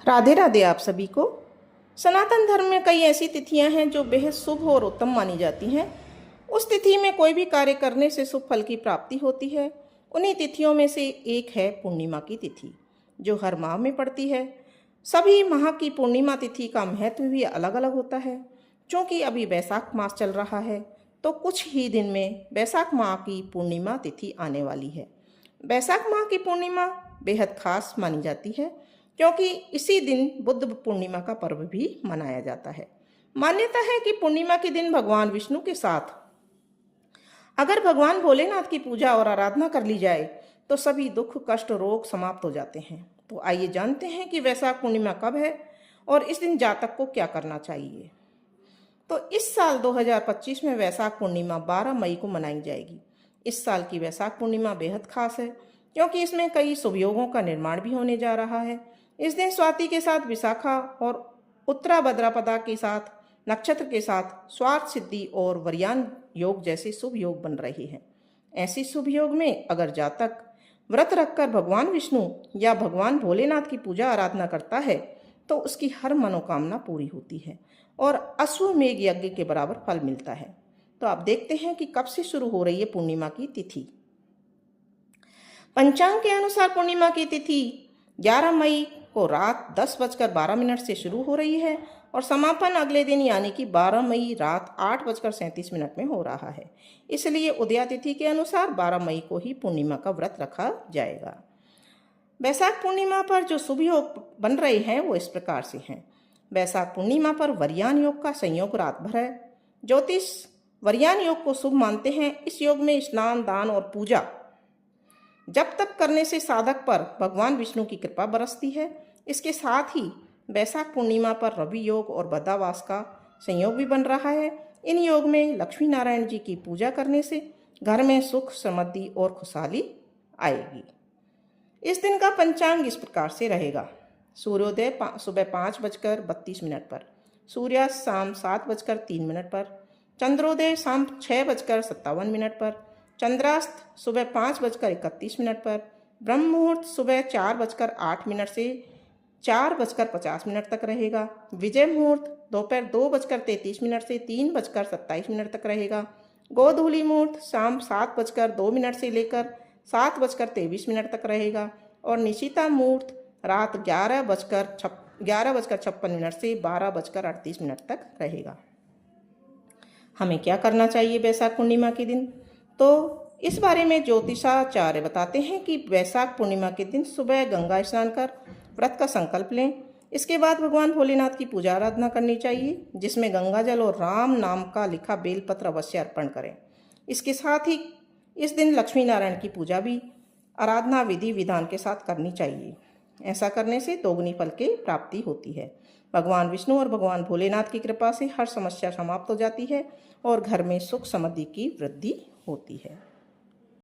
राधे राधे आप सभी को। सनातन धर्म में कई ऐसी तिथियां हैं जो बेहद शुभ और उत्तम मानी जाती हैं। उस तिथि में कोई भी कार्य करने से शुभ फल की प्राप्ति होती है। उन्हीं तिथियों में से एक है पूर्णिमा की तिथि, जो हर माह में पड़ती है। सभी माह की पूर्णिमा तिथि का महत्व भी अलग अलग होता है। क्योंकि अभी वैशाख मास चल रहा है, तो कुछ ही दिन में वैशाख माह की पूर्णिमा तिथि आने वाली है। वैशाख माह की पूर्णिमा बेहद खास मानी जाती है, क्योंकि इसी दिन बुद्ध पूर्णिमा का पर्व भी मनाया जाता है। मान्यता है कि पूर्णिमा के दिन भगवान विष्णु के साथ अगर भगवान भोलेनाथ की पूजा और आराधना कर ली जाए तो सभी दुख कष्ट रोग समाप्त हो जाते हैं। तो आइए जानते हैं कि वैशाख पूर्णिमा कब है और इस दिन जातक को क्या करना चाहिए। तो इस साल 2025 में वैशाख पूर्णिमा 12 मई को मनाई जाएगी। इस साल की वैशाख पूर्णिमा बेहद खास है, क्योंकि इसमें कई शुभ योगों का निर्माण भी होने जा रहा है। इस दिन स्वाति के साथ विशाखा और उत्तरा भद्रपदा के साथ नक्षत्र के साथ स्वार्थ सिद्धि और वरयान योग जैसे शुभ योग बन रहे हैं। ऐसी शुभ योग में अगर जातक व्रत रखकर भगवान विष्णु या भगवान भोलेनाथ की पूजा आराधना करता है तो उसकी हर मनोकामना पूरी होती है और अश्वमेघ यज्ञ के बराबर फल मिलता है। तो आप देखते हैं कि कब से शुरू हो रही है पूर्णिमा की तिथि। पंचांग के अनुसार पूर्णिमा की तिथि 11 मई को रात 10:12 से शुरू हो रही है और समापन अगले दिन यानी कि 12 मई रात 8:37 में हो रहा है। इसलिए उदया तिथि के अनुसार 12 मई को ही पूर्णिमा का व्रत रखा जाएगा। वैशाख पूर्णिमा पर जो शुभ योग बन रहे हैं वो इस प्रकार से हैं। वैशाख पूर्णिमा पर वरयान योग का संयोग रात भर है। ज्योतिष वरयान योग को शुभ मानते हैं। इस योग में स्नान दान और पूजा जब तक करने से साधक पर भगवान विष्णु की कृपा बरसती है। इसके साथ ही वैशाख पूर्णिमा पर रवि योग और बद्धावास का संयोग भी बन रहा है। इन योग में लक्ष्मी नारायण जी की पूजा करने से घर में सुख समृद्धि और खुशहाली आएगी। इस दिन का पंचांग इस प्रकार से रहेगा। सूर्योदय सुबह 5:32 पर, सूर्यास्त शाम 7:03 पर, चंद्रोदय शाम 6:57 पर, चंद्रास्त सुबह 5:31 पर, ब्रह्म मुहूर्त सुबह 4:08 से 4:50 तक रहेगा। विजय मुहूर्त दोपहर 2:33 से 3:27 तक रहेगा। गोधूली मुहूर्त शाम 7:02 से लेकर 7:23 तक रहेगा और निशिता मुहूर्त रात 11:56 से 12:38 तक रहेगा। हमें क्या करना चाहिए वैशाख पूर्णिमा के दिन? तो इस बारे में ज्योतिषाचार्य बताते हैं कि वैशाख पूर्णिमा के दिन सुबह गंगा स्नान कर व्रत का संकल्प लें। इसके बाद भगवान भोलेनाथ की पूजा आराधना करनी चाहिए, जिसमें गंगा जल और राम नाम का लिखा बेलपत्र अवश्य अर्पण करें। इसके साथ ही इस दिन लक्ष्मी नारायण की पूजा भी आराधना विधि विधान के साथ करनी चाहिए। ऐसा करने से दोगुनी फल की प्राप्ति होती है। भगवान विष्णु और भगवान भोलेनाथ की कृपा से हर समस्या समाप्त हो जाती है और घर में सुख समृद्धि की वृद्धि होती है।